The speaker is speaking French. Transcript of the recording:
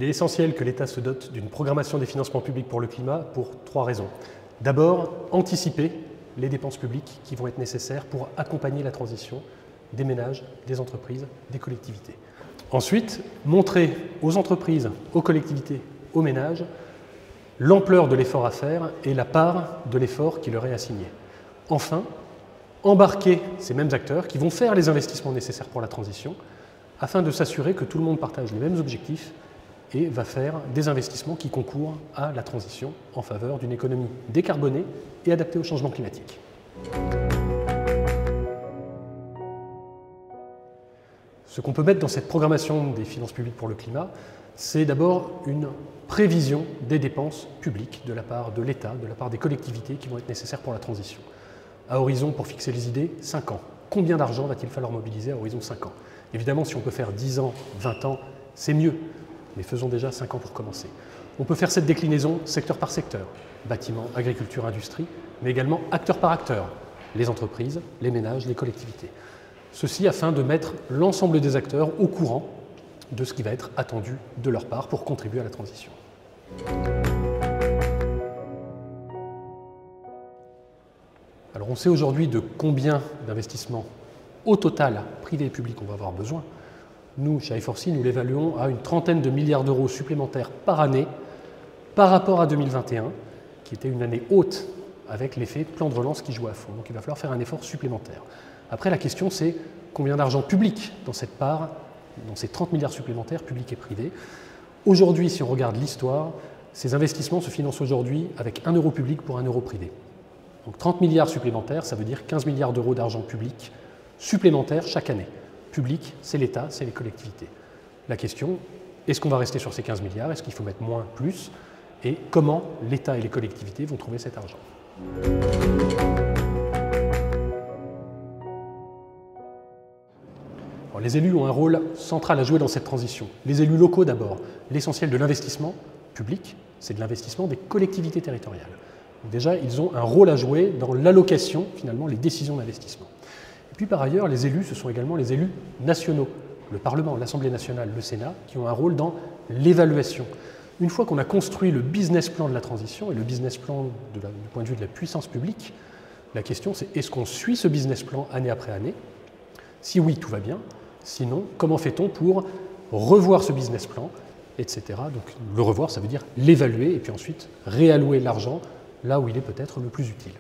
Il est essentiel que l'État se dote d'une programmation des financements publics pour le climat pour 3 raisons. D'abord, anticiper les dépenses publiques qui vont être nécessaires pour accompagner la transition des ménages, des entreprises, des collectivités. Ensuite, montrer aux entreprises, aux collectivités, aux ménages l'ampleur de l'effort à faire et la part de l'effort qui leur est assigné. Enfin, embarquer ces mêmes acteurs qui vont faire les investissements nécessaires pour la transition afin de s'assurer que tout le monde partage les mêmes objectifs et va faire des investissements qui concourent à la transition en faveur d'une économie décarbonée et adaptée au changement climatique. Ce qu'on peut mettre dans cette programmation des finances publiques pour le climat, c'est d'abord une prévision des dépenses publiques de la part de l'État, de la part des collectivités qui vont être nécessaires pour la transition. À horizon, pour fixer les idées, 5 ans. Combien d'argent va-t-il falloir mobiliser à horizon 5 ans? Évidemment, si on peut faire 10 ans, 20 ans, c'est mieux, mais faisons déjà 5 ans pour commencer. On peut faire cette déclinaison secteur par secteur, bâtiment, agriculture, industrie, mais également acteur par acteur, les entreprises, les ménages, les collectivités. Ceci afin de mettre l'ensemble des acteurs au courant de ce qui va être attendu de leur part pour contribuer à la transition. Alors on sait aujourd'hui de combien d'investissements au total, privés et publics, on va avoir besoin. Nous, chez I4C, nous l'évaluons à une trentaine de milliards d'euros supplémentaires par année par rapport à 2021, qui était une année haute avec l'effet plan de relance qui joue à fond. Donc il va falloir faire un effort supplémentaire. Après, la question, c'est combien d'argent public dans cette part, dans ces 30 milliards supplémentaires, publics et privés. Aujourd'hui, si on regarde l'histoire, ces investissements se financent aujourd'hui avec 1 euro public pour 1 euro privé. Donc 30 milliards supplémentaires, ça veut dire 15 milliards d'euros d'argent public supplémentaires chaque année. Public, c'est l'État, c'est les collectivités. La question, est-ce qu'on va rester sur ces 15 milliards? Est-ce qu'il faut mettre moins, plus? Et comment l'État et les collectivités vont trouver cet argent? Alors, les élus ont un rôle central à jouer dans cette transition. Les élus locaux d'abord. L'essentiel de l'investissement public, c'est de l'investissement des collectivités territoriales. Donc déjà, ils ont un rôle à jouer dans l'allocation, finalement, les décisions d'investissement. Et puis par ailleurs, les élus, ce sont également les élus nationaux, le Parlement, l'Assemblée nationale, le Sénat, qui ont un rôle dans l'évaluation. Une fois qu'on a construit le business plan de la transition et le business plan du point de vue de la puissance publique, la question c'est est-ce qu'on suit ce business plan année après année? Si oui, tout va bien. Sinon, comment fait-on pour revoir ce business plan, etc. Donc le revoir, ça veut dire l'évaluer et puis ensuite réallouer l'argent là où il est peut-être le plus utile.